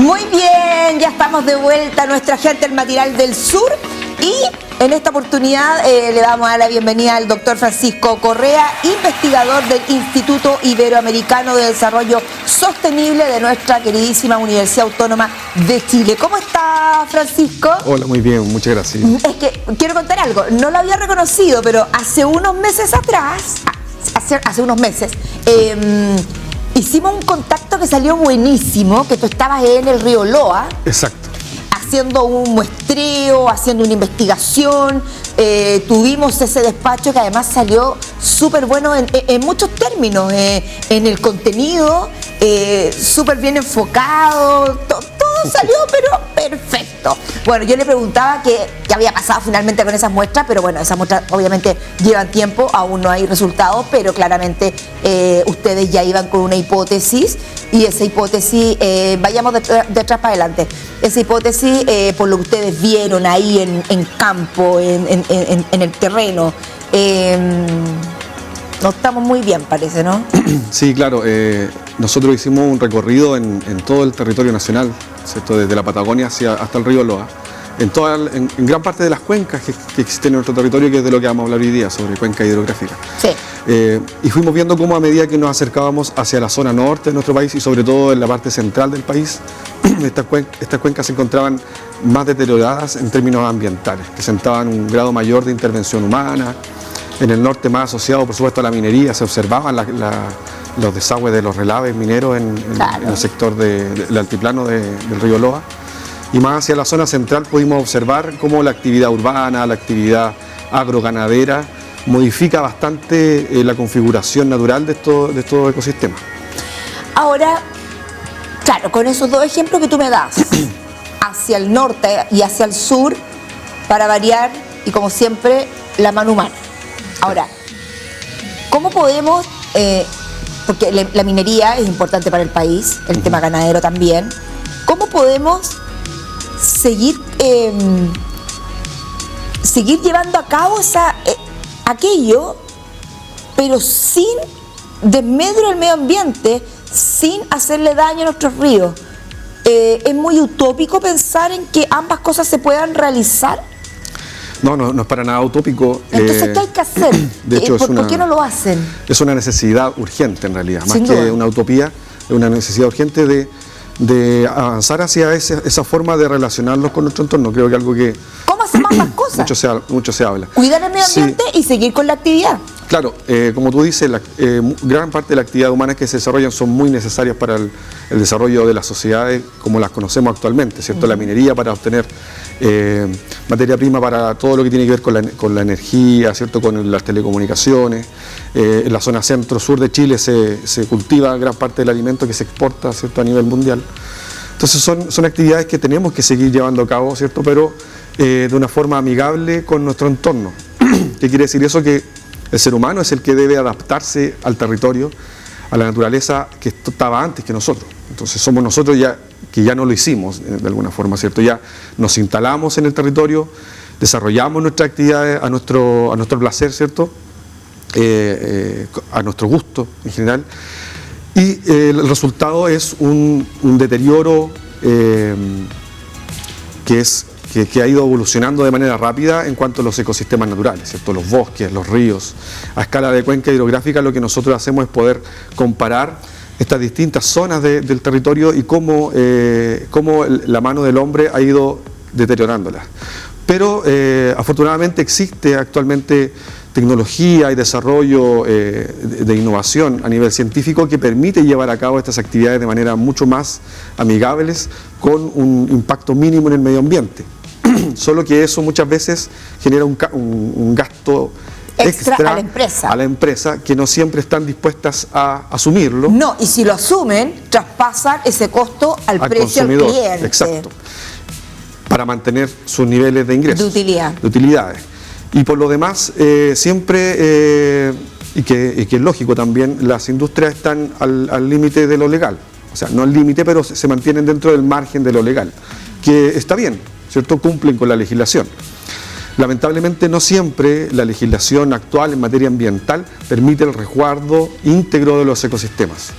Muy bien, ya estamos de vuelta, nuestra gente del Matinal del Sur, y en esta oportunidad le vamos a dar la bienvenida al doctor Francisco Correa, investigador del Instituto Iberoamericano de Desarrollo Sostenible de nuestra queridísima Universidad Autónoma de Chile. ¿Cómo está, Francisco? Hola, muy bien, muchas gracias. Es que quiero contar algo, no lo había reconocido, pero hace unos meses atrás, hace unos meses, hicimos un contacto que salió buenísimo, que tú estabas en el río Loa. Exacto. Haciendo un muestreo, haciendo una investigación, tuvimos ese despacho que además salió súper bueno en muchos términos, en el contenido, súper bien enfocado, todo salió pero perfecto. Bueno, yo le preguntaba qué había pasado finalmente con esas muestras, pero bueno, esas muestras obviamente llevan tiempo, aún no hay resultados, pero claramente ustedes ya iban con una hipótesis, y esa hipótesis, vayamos de atrás para adelante, esa hipótesis, por lo que ustedes vieron ahí en campo, en el terreno, no estamos muy bien, parece, ¿no? Sí, claro, nosotros hicimos un recorrido en todo el territorio nacional, ¿cierto? Desde la Patagonia hasta el río Loa, en gran parte de las cuencas que existen en nuestro territorio, que es de lo que vamos a hablar hoy día, sobre cuenca hidrográfica. Sí. Y fuimos viendo cómo a medida que nos acercábamos hacia la zona norte de nuestro país y sobre todo en la parte central del país, estas cuencas se encontraban más deterioradas en términos ambientales, presentaban un grado mayor de intervención humana. En el norte, más asociado por supuesto a la minería, se observaban los desagües de los relaves mineros Claro. en el sector del altiplano del río Loa. Y más hacia la zona central pudimos observar cómo la actividad urbana, la actividad agroganadera modifica bastante la configuración natural de estos ecosistemas. Ahora, claro, con esos dos ejemplos que tú me das, hacia el norte y hacia el sur, para variar, y como siempre, la mano humana. Ahora, ¿cómo podemos, porque la minería es importante para el país, el tema ganadero también, ¿cómo podemos seguir llevando a cabo aquello, pero sin desmedro del medio ambiente, sin hacerle daño a nuestros ríos? ¿Es muy utópico pensar en que ambas cosas se puedan realizar? No es para nada utópico. Entonces, ¿qué hay que hacer? De hecho, ¿Por qué no lo hacen? Es una necesidad urgente en realidad, más Sin que duda. una utopía, es una necesidad urgente de avanzar hacia esa forma de relacionarnos con nuestro entorno. Creo que algo que ¿Cómo hacemos ambas cosas? mucho se habla. Cuidar el medio ambiente y seguir con la actividad. Claro, como tú dices, gran parte de las actividades humanas que se desarrollan son muy necesarias para el desarrollo de las sociedades como las conocemos actualmente, ¿cierto? La minería para obtener materia prima para todo lo que tiene que ver con la energía, ¿cierto? Con las telecomunicaciones. En la zona centro-sur de Chile se cultiva gran parte del alimento que se exporta, ¿cierto? A nivel mundial. Entonces son actividades que tenemos que seguir llevando a cabo, ¿cierto? Pero de una forma amigable con nuestro entorno. ¿Qué quiere decir eso? Que el ser humano es el que debe adaptarse al territorio, a la naturaleza que estaba antes que nosotros. Entonces somos nosotros que ya no lo hicimos de alguna forma, ¿cierto? Ya nos instalamos en el territorio, desarrollamos nuestras actividades a nuestro placer, ¿cierto? A nuestro gusto en general. Y el resultado es un deterioro que ha ido evolucionando de manera rápida en cuanto a los ecosistemas naturales, ¿cierto? Los bosques, los ríos. A escala de cuenca hidrográfica lo que nosotros hacemos es poder comparar estas distintas zonas del territorio y cómo la mano del hombre ha ido deteriorándolas. Pero afortunadamente existe actualmente tecnología y desarrollo de innovación a nivel científico que permite llevar a cabo estas actividades de manera mucho más amigables, con un impacto mínimo en el medio ambiente. Solo que eso muchas veces genera un gasto extra a la empresa, que no siempre están dispuestas a asumirlo. No, y si lo asumen, traspasan ese costo al precio consumidor, al cliente. exacto, para mantener sus niveles de ingresos, de utilidades. Y por lo demás, siempre, y que es lógico también, las industrias están al límite de lo legal. O sea, no al límite, pero se mantienen dentro del margen de lo legal, que está bien, ¿cierto? Cumplen con la legislación. Lamentablemente no siempre la legislación actual en materia ambiental permite el resguardo íntegro de los ecosistemas.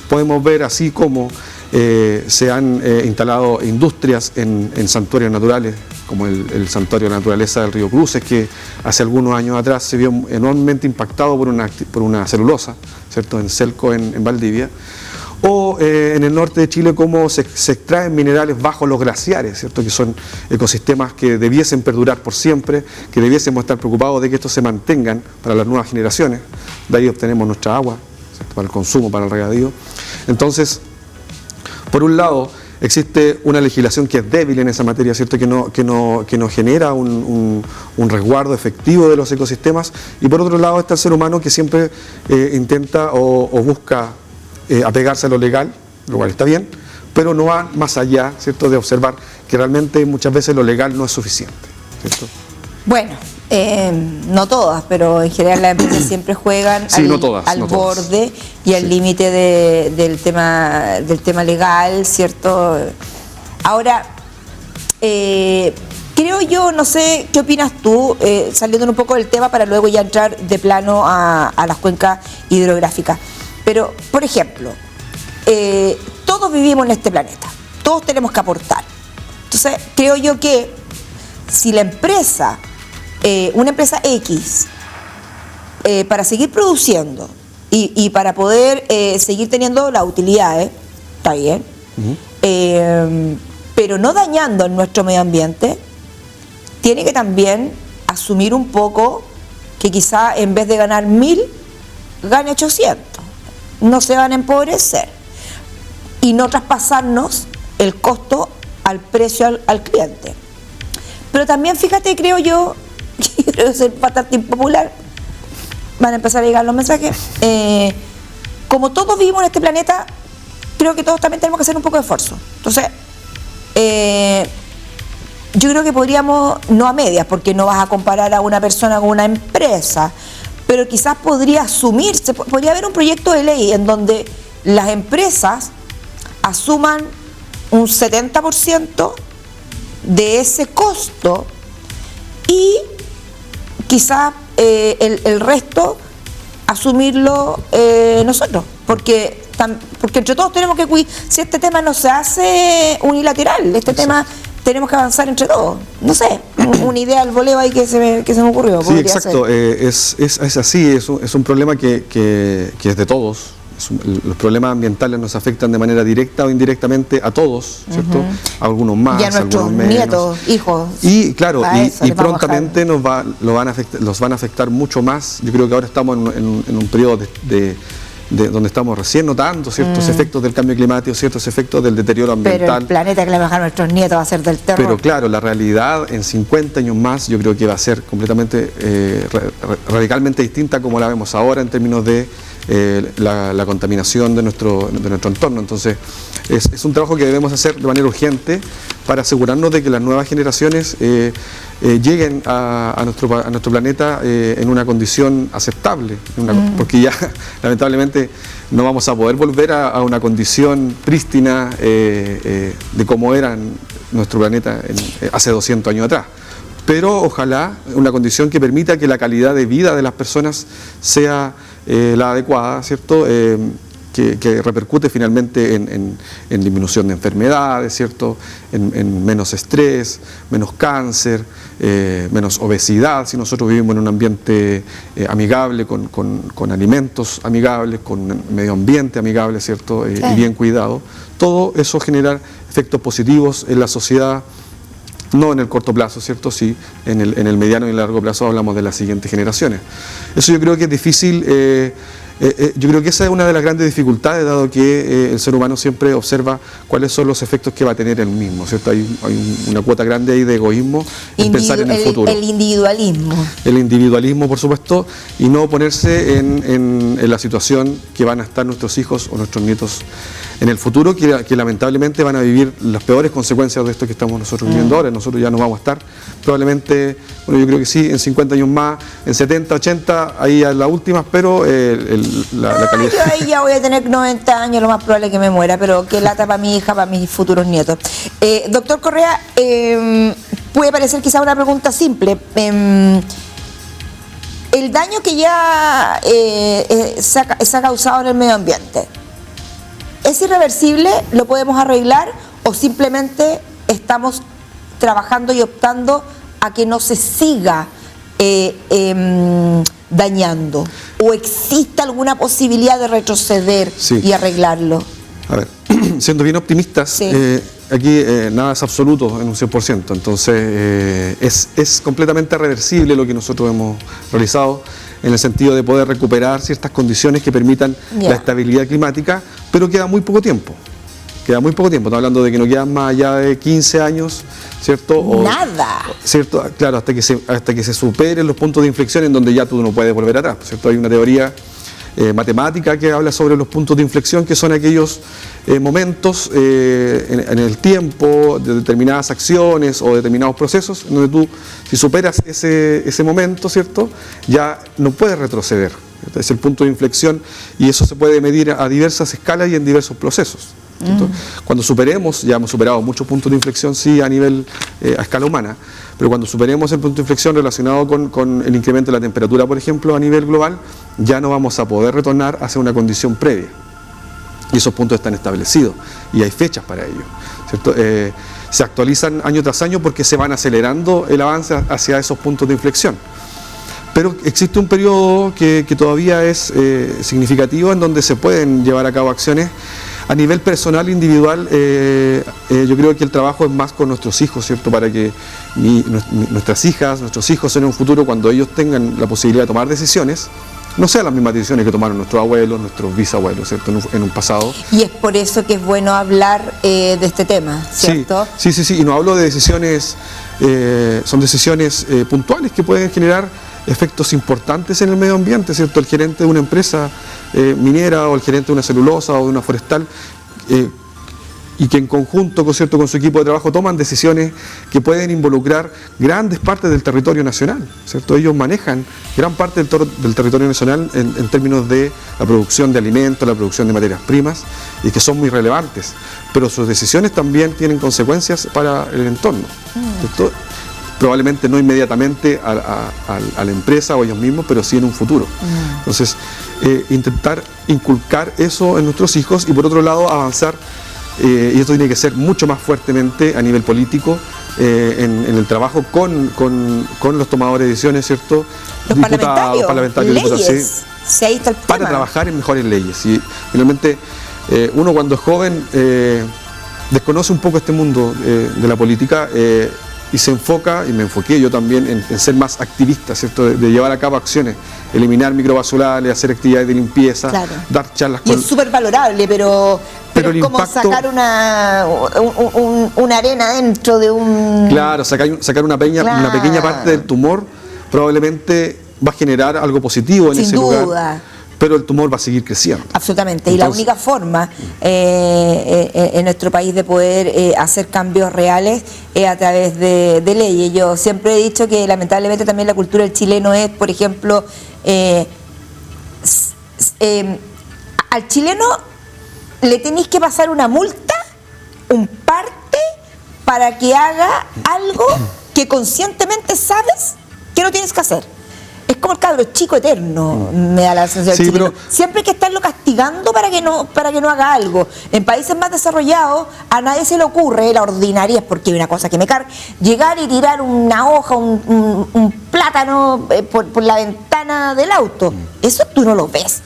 Podemos ver así como se han instalado industrias en santuarios naturales, como el Santuario de la Naturaleza del Río Cruces, que hace algunos años atrás se vio enormemente impactado por una celulosa, ¿cierto?, en Celco, en Valdivia. O en el norte de Chile, cómo se extraen minerales bajo los glaciares, ¿cierto?, que son ecosistemas que debiesen perdurar por siempre, que debiésemos estar preocupados de que estos se mantengan para las nuevas generaciones. De ahí obtenemos nuestra agua, ¿cierto?, para el consumo, para el regadío. Entonces, por un lado, existe una legislación que es débil en esa materia, ¿cierto?, que no genera un resguardo efectivo de los ecosistemas, y por otro lado está el ser humano que siempre intenta o busca apegarse a lo legal, lo cual está bien, pero no va más allá, ¿cierto?, de observar que realmente muchas veces lo legal no es suficiente, ¿cierto? Bueno, no todas, pero en general las empresas siempre juegan sí, al borde y al límite del tema legal, ¿cierto? Ahora, creo yo, no sé qué opinas tú, saliendo un poco del tema para luego ya entrar de plano a las cuencas hidrográficas. Pero, por ejemplo, todos vivimos en este planeta, todos tenemos que aportar. Entonces, creo yo que si la empresa, una empresa X, para seguir produciendo y para poder seguir teniendo las utilidades, está bien, pero no dañando nuestro medio ambiente, tiene que también asumir un poco que quizá en vez de ganar 1000, gane 800. No se van a empobrecer y no traspasarnos el costo al precio al cliente. Pero también fíjate, creo yo, que creo que es bastante impopular, van a empezar a llegar los mensajes, como todos vivimos en este planeta, creo que todos también tenemos que hacer un poco de esfuerzo. Entonces, yo creo que podríamos, no a medias, porque no vas a comparar a una persona con una empresa, pero quizás podría asumirse, podría haber un proyecto de ley en donde las empresas asuman un 70% de ese costo y quizás el resto asumirlo nosotros, porque entre todos tenemos que cuidar. Si este tema no se hace unilateral, este tema tenemos que avanzar entre todos. No sé, una idea al voleo ahí que se me ocurrió. Sí, exacto, es así, es un problema que es de todos. Los problemas ambientales nos afectan de manera directa o indirectamente a todos, ¿cierto? A algunos más, y a nuestros algunos menos. nietos, hijos. Y claro, y prontamente los van a afectar mucho más. Yo creo que ahora estamos en un periodo de donde estamos recién notando ciertos efectos del cambio climático, ciertos efectos del deterioro ambiental. Pero el planeta que le bajan a nuestros nietos va a ser del terror. Pero claro, la realidad en 50 años más yo creo que va a ser completamente, radicalmente distinta como la vemos ahora en términos de la contaminación de nuestro entorno. Entonces, es un trabajo que debemos hacer de manera urgente para asegurarnos de que las nuevas generaciones lleguen a nuestro planeta en una condición aceptable, porque ya lamentablemente no vamos a poder volver a una condición prístina de cómo era nuestro planeta hace 200 años atrás. Pero ojalá una condición que permita que la calidad de vida de las personas sea la adecuada, ¿cierto? Que repercute finalmente en disminución de enfermedades, ¿cierto? En menos estrés, menos cáncer, menos obesidad, si nosotros vivimos en un ambiente amigable, con alimentos amigables, con medio ambiente amigable, ¿cierto? Y bien cuidado. Todo eso genera efectos positivos en la sociedad. No en el corto plazo, ¿cierto? Sí, en el mediano y largo plazo hablamos de las siguientes generaciones. Eso yo creo que es difícil, yo creo que esa es una de las grandes dificultades, dado que el ser humano siempre observa cuáles son los efectos que va a tener él mismo, ¿cierto? Hay una cuota grande ahí de egoísmo en pensar en el futuro. El individualismo. El individualismo, por supuesto, y no ponerse en la situación que van a estar nuestros hijos o nuestros nietos en el futuro, que lamentablemente van a vivir las peores consecuencias de esto que estamos nosotros viviendo ahora. Nosotros ya no vamos a estar, probablemente, bueno, yo creo que sí, en 50 años más, en 70, 80, ahí a las últimas, pero la calidad... Yo ahí ya voy a tener 90 años, lo más probable es que me muera, pero qué lata para mi hija, para mis futuros nietos. Doctor Correa, puede parecer quizá una pregunta simple. El daño que ya se ha causado en el medio ambiente, ¿Es irreversible? ¿Lo podemos arreglar? ¿O simplemente estamos trabajando y optando a que no se siga dañando? ¿O existe alguna posibilidad de retroceder y arreglarlo? A ver, siendo bien optimistas, aquí nada es absoluto en un 100%, entonces es completamente reversible lo que nosotros hemos realizado en el sentido de poder recuperar ciertas condiciones que permitan la estabilidad climática, pero queda muy poco tiempo. Queda muy poco tiempo, estamos hablando de que no quedan más allá de 15 años, ¿cierto? Nada. ¿Cierto? Claro, hasta que se superen los puntos de inflexión en donde ya tú no puedes volver atrás, ¿cierto? Hay una teoría matemática que habla sobre los puntos de inflexión, que son aquellos momentos en el tiempo de determinadas acciones o determinados procesos, en donde tú, si superas ese momento, ¿cierto?, ya no puedes retroceder. Es el punto de inflexión y eso se puede medir a diversas escalas y en diversos procesos. Cuando superemos, ya hemos superado muchos puntos de inflexión, sí, a nivel, a escala humana, pero cuando superemos el punto de inflexión relacionado con el incremento de la temperatura, por ejemplo, a nivel global, ya no vamos a poder retornar hacia una condición previa. Y esos puntos están establecidos y hay fechas para ello, ¿cierto? Se actualizan año tras año porque se van acelerando el avance hacia esos puntos de inflexión. Pero existe un periodo que todavía es significativo en donde se pueden llevar a cabo acciones. A nivel personal, individual, yo creo que el trabajo es más con nuestros hijos, ¿cierto? Para que nuestras hijas, nuestros hijos en un futuro, cuando ellos tengan la posibilidad de tomar decisiones, no sean las mismas decisiones que tomaron nuestros abuelos, nuestros bisabuelos, ¿cierto? En un pasado. Y es por eso que es bueno hablar de este tema, ¿cierto? Sí, y no hablo de decisiones, son decisiones puntuales que pueden generar efectos importantes en el medio ambiente, ¿cierto? El gerente de una empresa minera o el gerente de una celulosa o de una forestal y que en conjunto, ¿cierto?, con su equipo de trabajo toman decisiones que pueden involucrar grandes partes del territorio nacional, ¿cierto? Ellos manejan gran parte del territorio nacional en términos de la producción de alimentos, la producción de materias primas y que son muy relevantes, pero sus decisiones también tienen consecuencias para el entorno, ¿cierto? Probablemente no inmediatamente a la empresa o a ellos mismos, pero sí en un futuro. Entonces, intentar inculcar eso en nuestros hijos y por otro lado avanzar, y esto tiene que ser mucho más fuertemente a nivel político, en el trabajo con los tomadores de decisiones, ¿cierto? Los diputados, parlamentarios, leyes. diputados, Sí, ahí está el tema. Para trabajar en mejores leyes. Y finalmente, uno cuando es joven desconoce un poco este mundo de la política, y se enfoca, y me enfoqué yo también, en ser más activista, ¿cierto? De llevar a cabo acciones, eliminar microbasurales, hacer actividades de limpieza, dar charlas con... Y es súper valorable, pero es como impacto, sacar una arena dentro de un... Claro, sacar una pequeña parte del tumor probablemente va a generar algo positivo en ese lugar. Sin duda. Pero el tumor va a seguir creciendo. Absolutamente. Entonces, y la única forma en nuestro país de poder hacer cambios reales es a través de leyes. Yo siempre he dicho que lamentablemente también la cultura del chileno es, por ejemplo, al chileno le tenéis que pasar una multa, un parte, para que haga algo que conscientemente sabes que no tienes que hacer. Es como el cabro chico eterno, me da la sensación. Sí, pero... Siempre hay que estarlo castigando para que no haga algo. En países más desarrollados a nadie se le ocurre, la ordinaria es porque hay una cosa que me carga, llegar y tirar una hoja, un plátano por la ventana del auto. Eso tú no lo ves.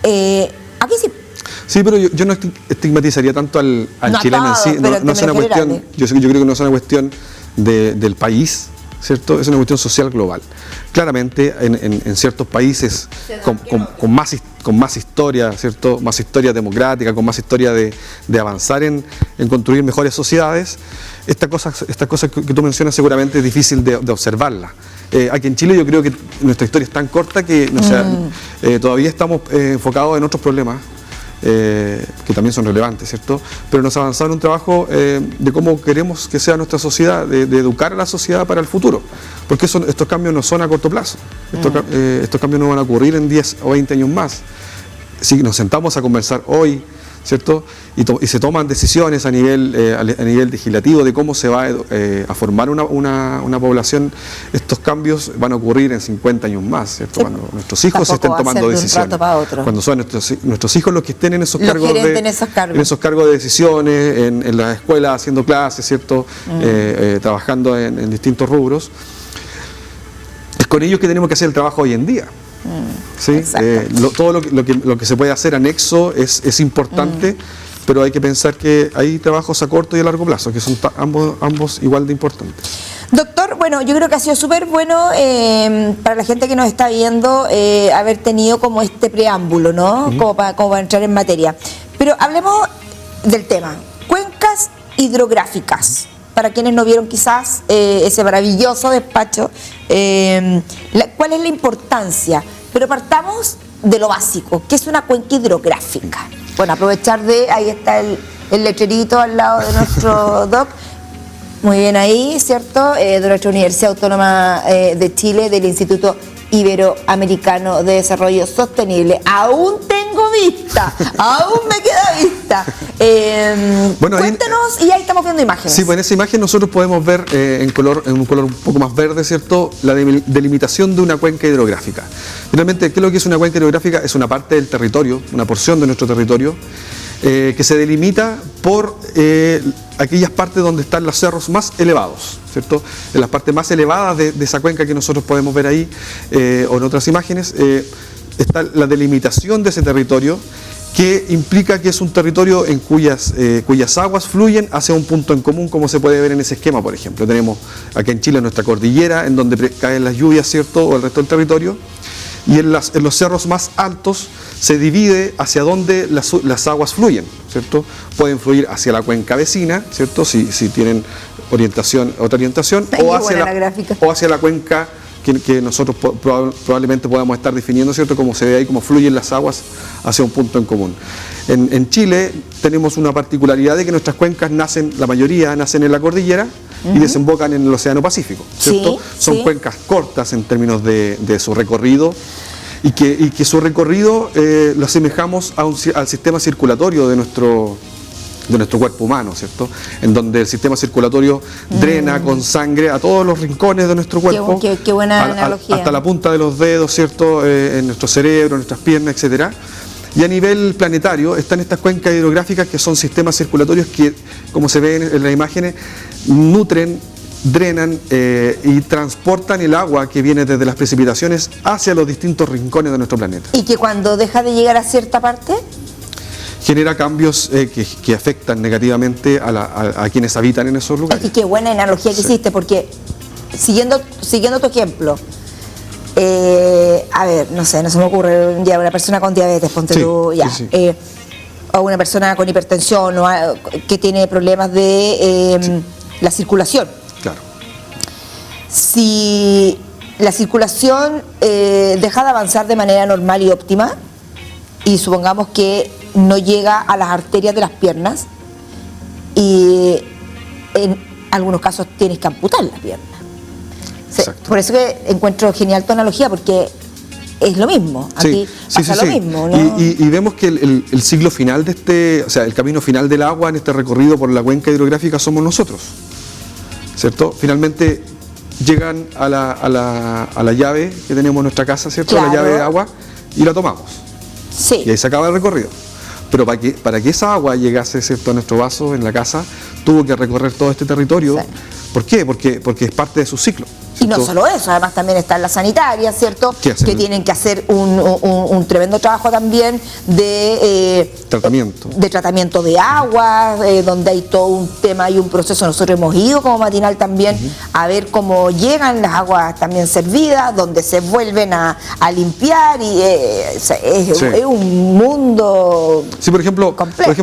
Aquí sí. Sí, pero yo no estigmatizaría tanto al chileno en sí. No es una cuestión, yo creo que no es una cuestión del país, ¿cierto? Es una cuestión social global. Claramente en ciertos países con más historia, ¿cierto? Más historia democrática, con más historia de avanzar en construir mejores sociedades, estas cosas que tú mencionas seguramente es difícil de observarla. Aquí en Chile yo creo que nuestra historia es tan corta que todavía estamos enfocados en otros problemas que también son relevantes, ¿cierto? Pero nos ha avanzado en un trabajo de cómo queremos que sea nuestra sociedad, de educar a la sociedad para el futuro, porque estos cambios no son a corto plazo, estos cambios no van a ocurrir en 10 o 20 años más. Si nos sentamos a conversar hoy ¿cierto? Y se toman decisiones a nivel legislativo de cómo se va a formar una población. Estos cambios van a ocurrir en 50 años más, ¿cierto? Cuando nuestros hijos estén tomando decisiones. Cuando son nuestros hijos los que estén en esos cargos de decisiones, en las escuelas haciendo clases, ¿cierto? Trabajando en distintos rubros. Es con ellos que tenemos que hacer el trabajo hoy en día. ¿Sí? Todo lo que se puede hacer anexo es importante, pero hay que pensar que hay trabajos a corto y a largo plazo, que son ambos igual de importantes. Doctor, bueno, yo creo que ha sido súper bueno para la gente que nos está viendo haber tenido como este preámbulo, ¿no? Como para entrar en materia. Pero hablemos del tema, cuencas hidrográficas. Para quienes no vieron quizás ese maravilloso despacho, ¿cuál es la importancia? Pero partamos de lo básico, ¿qué es una cuenca hidrográfica? Bueno, aprovechar ahí está el letrerito al lado de nuestro doc, muy bien ahí, ¿cierto? De nuestra Universidad Autónoma de Chile, del Instituto Iberoamericano de Desarrollo Sostenible. Aún tengo vista, aún me queda vista. Bueno, cuéntanos, y ahí estamos viendo imágenes. Sí, pues en esa imagen nosotros podemos ver en un color un poco más verde, ¿cierto?, la delimitación de una cuenca hidrográfica. Finalmente, ¿qué es lo que es una cuenca hidrográfica? Es una parte del territorio, una porción de nuestro territorio, que se delimita por aquellas partes donde están los cerros más elevados, ¿cierto? En las partes más elevadas de esa cuenca que nosotros podemos ver ahí, o en otras imágenes, está la delimitación de ese territorio, que implica que es un territorio en cuyas aguas fluyen hacia un punto en común, como se puede ver en ese esquema, por ejemplo. Tenemos aquí en Chile nuestra cordillera, en donde caen las lluvias, ¿cierto?, o el resto del territorio, y en los cerros más altos se divide hacia dónde las aguas fluyen, ¿cierto? Pueden fluir hacia la cuenca vecina, ¿cierto?, si tienen otra orientación, o hacia la cuenca que nosotros probablemente podamos estar definiendo, ¿cierto?, como se ve ahí, cómo fluyen las aguas hacia un punto en común. En Chile tenemos una particularidad de que nuestras cuencas la mayoría nacen en la cordillera y desembocan en el Océano Pacífico, ¿cierto? Son cuencas cortas en términos de su recorrido, y que su recorrido lo asemejamos al sistema circulatorio de nuestro cuerpo humano, ¿cierto? En donde el sistema circulatorio drena con sangre a todos los rincones de nuestro cuerpo. Qué buena analogía. Hasta la punta de los dedos, ¿cierto? En nuestro cerebro, en nuestras piernas, etcétera. Y a nivel planetario están estas cuencas hidrográficas, que son sistemas circulatorios que, como se ve en las imágenes, nutren, drenan y transportan el agua que viene desde las precipitaciones hacia los distintos rincones de nuestro planeta. ¿Y que cuando deja de llegar a cierta parte? Genera cambios que afectan negativamente a quienes habitan en esos lugares. Y qué buena analogía que hiciste, porque siguiendo tu ejemplo, a ver, no sé, no se me ocurre ya una persona con diabetes, ponte tú, ya, o una persona con hipertensión, o que tiene problemas de la circulación. Claro. Si la circulación deja de avanzar de manera normal y óptima, y supongamos que no llega a las arterias de las piernas, y en algunos casos tienes que amputar la pierna. Por eso que encuentro genial tu analogía, porque es lo mismo, aquí pasa lo mismo, ¿no? Y vemos que el ciclo final de el camino final del agua en este recorrido por la cuenca hidrográfica somos nosotros, ¿cierto? Finalmente llegan a la llave que tenemos en nuestra casa, ¿cierto? Claro. La llave de agua, y la tomamos. Sí. Y ahí se acaba el recorrido. Pero para que esa agua llegase, ¿cierto?, a nuestro vaso en la casa, tuvo que recorrer todo este territorio. Sí. ¿Por qué? Porque es parte de su ciclo, ¿cierto? Y no solo eso, además también están las sanitarias, ¿cierto?, que tienen que hacer un tremendo trabajo también de tratamiento de agua, donde hay todo un tema y un proceso. Nosotros hemos ido como matinal también a ver cómo llegan las aguas también servidas, donde se vuelven a limpiar, y es un mundo. Sí, por ejemplo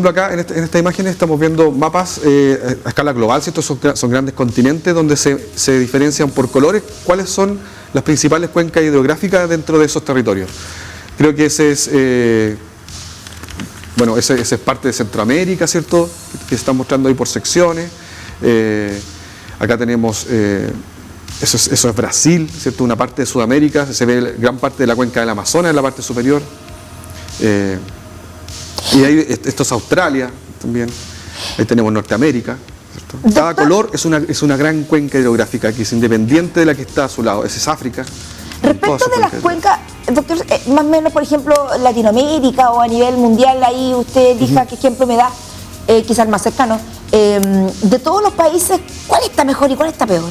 acá en esta imagen estamos viendo mapas a escala global, ¿cierto? Son grandes continentes donde se diferencian por colores cuáles son las principales cuencas hidrográficas dentro de esos territorios. Creo que ese es parte de Centroamérica, ¿cierto?, que se están mostrando ahí por secciones. Acá tenemos, eso es Brasil, ¿cierto?, una parte de Sudamérica, se ve gran parte de la cuenca del Amazonas en la parte superior. Y ahí, esto es Australia también, ahí tenemos Norteamérica. ¿Cierto? Cada color es una gran cuenca hidrográfica que es independiente de la que está a su lado. Esa es África. Respecto de las cuencas, doctor, más o menos, por ejemplo, Latinoamérica o a nivel mundial, ahí usted diga qué ejemplo me da, quizás más cercano, de todos los países, ¿cuál está mejor y cuál está peor?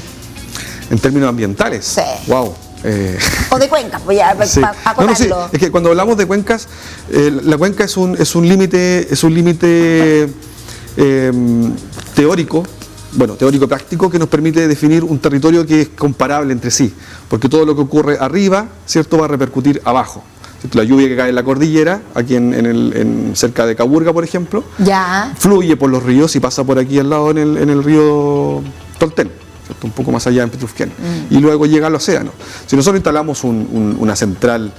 En términos ambientales. Sí. Wow. O de cuencas, pues ya, sí. para acotarlo. Sí. Es que cuando hablamos de cuencas, la cuenca es un límite teórico, bueno, teórico práctico, que nos permite definir un territorio que es comparable entre sí, porque todo lo que ocurre arriba, ¿cierto?, va a repercutir abajo. La lluvia que cae en la cordillera, aquí cerca de Caburga, por ejemplo, ya fluye por los ríos y pasa por aquí al lado en el río Tolten, ¿cierto?, un poco más allá en Petrufquén, y luego llega al océano. Si nosotros instalamos una central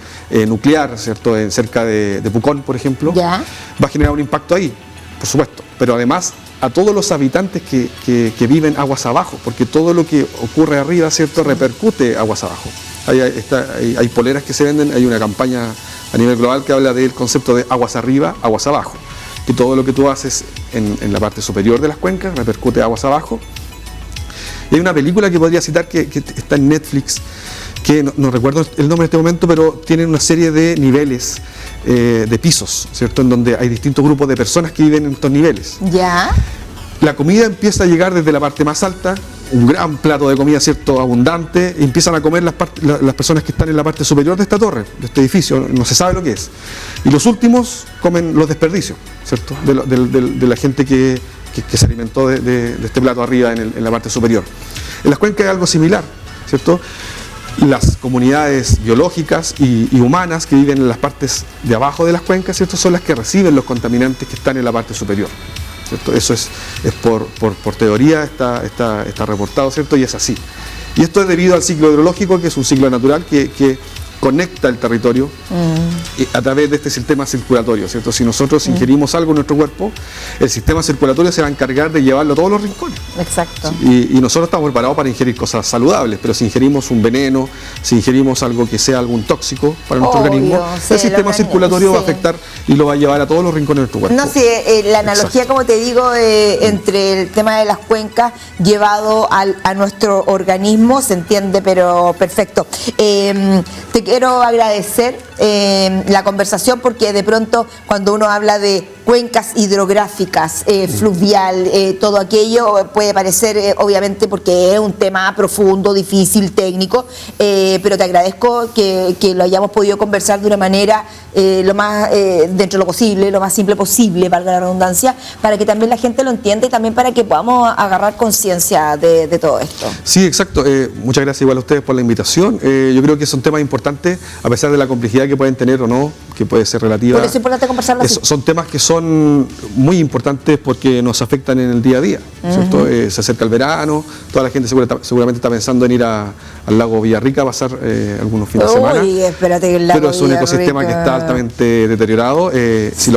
nuclear, ¿cierto?, cerca de Pucón, por ejemplo, ya va a generar un impacto ahí, por supuesto, pero además a todos los habitantes que viven aguas abajo, porque todo lo que ocurre arriba, ¿cierto?, repercute aguas abajo. Hay poleras que se venden, hay una campaña a nivel global que habla del concepto de aguas arriba, aguas abajo, que todo lo que tú haces en la parte superior de las cuencas repercute aguas abajo. Y hay una película que podría citar que está en Netflix, que no recuerdo el nombre en este momento, pero tiene una serie de niveles, de pisos, ¿cierto?, en donde hay distintos grupos de personas que viven en estos niveles. ya La comida empieza a llegar desde la parte más alta, un gran plato de comida, ¿cierto?, abundante, y empiezan a comer las personas que están en la parte superior de esta torre, de este edificio, no se sabe lo que es. Y los últimos comen los desperdicios, ¿cierto?, de la gente que se alimentó de este plato arriba en la parte superior. En las cuencas hay algo similar, ¿cierto? Las comunidades biológicas y humanas que viven en las partes de abajo de las cuencas, ¿cierto?, son las que reciben los contaminantes que están en la parte superior, ¿cierto? Eso es por teoría, está reportado, ¿cierto?, y es así. Y esto es debido al ciclo hidrológico, que es un ciclo natural que conecta el territorio a través de este sistema circulatorio, ¿cierto? Si nosotros ingerimos algo en nuestro cuerpo, el sistema circulatorio se va a encargar de llevarlo a todos los rincones. Exacto. Y nosotros estamos preparados para ingerir cosas saludables, pero si ingerimos un veneno, si ingerimos algo que sea algún tóxico para nuestro organismo, sí, el sistema circulatorio va a afectar y lo va a llevar a todos los rincones de nuestro cuerpo. No sé, la analogía, como te digo, entre el tema de las cuencas llevado a nuestro organismo se entiende, pero perfecto. Te quiero agradecer la conversación, porque de pronto cuando uno habla de cuencas hidrográficas, fluvial, todo aquello puede parecer, obviamente, porque es un tema profundo, difícil, técnico, pero te agradezco que lo hayamos podido conversar de una manera lo más dentro de lo posible, lo más simple posible, valga la redundancia, para que también la gente lo entienda y también para que podamos agarrar conciencia de todo esto. Sí, exacto. Muchas gracias igual a ustedes por la invitación. Yo creo que son temas importantes, a pesar de la complejidad que pueden tener o no, que puede ser relativa. Por eso es importante conversarlo así. Son temas que son muy importantes porque nos afectan en el día a día, ¿cierto? Se acerca el verano, toda la gente seguramente está pensando en ir al lago Villarrica a pasar algunos fines de semana. Espérate, el lago pero es un ecosistema que está altamente deteriorado. Si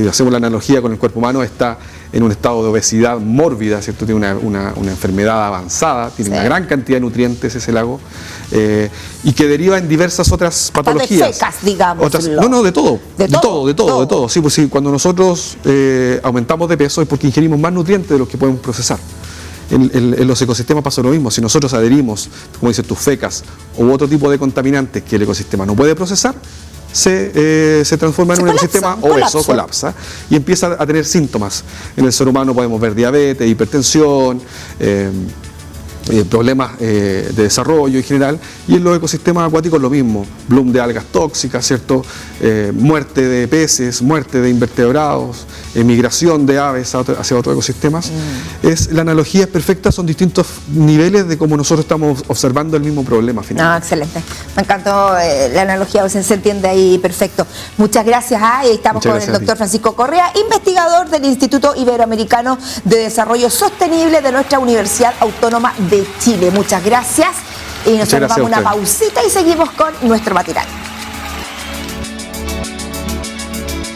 hacemos la analogía con el cuerpo humano, está en un estado de obesidad mórbida, ¿cierto? Tiene una enfermedad avanzada, tiene una gran cantidad de nutrientes ese lago, y que deriva en diversas otras patologías. Secas, digamos. De todo. De todo. Sí, pues sí, cuando nosotros aumentamos de peso es porque ingerimos más nutrientes de los que podemos procesar. En los ecosistemas pasa lo mismo. Si nosotros adherimos, como dices, tus fecas u otro tipo de contaminantes que el ecosistema no puede procesar, se transforma en un ecosistema obeso, colapsa y empieza a tener síntomas. En el ser humano podemos ver diabetes, hipertensión, problemas de desarrollo en general, y en los ecosistemas acuáticos lo mismo, bloom de algas tóxicas, ¿cierto? Muerte de peces, muerte de invertebrados, migración de aves hacia otros ecosistemas. La analogía es perfecta, son distintos niveles de cómo nosotros estamos observando el mismo problema finalmente. Excelente, me encantó la analogía, se entiende ahí perfecto. Muchas gracias. Y estamos con el doctor Francisco Correa, investigador del Instituto Iberoamericano de Desarrollo Sostenible de nuestra Universidad Autónoma de Chile. Muchas gracias, y nosotros vamos a una pausita y seguimos con nuestro matinal.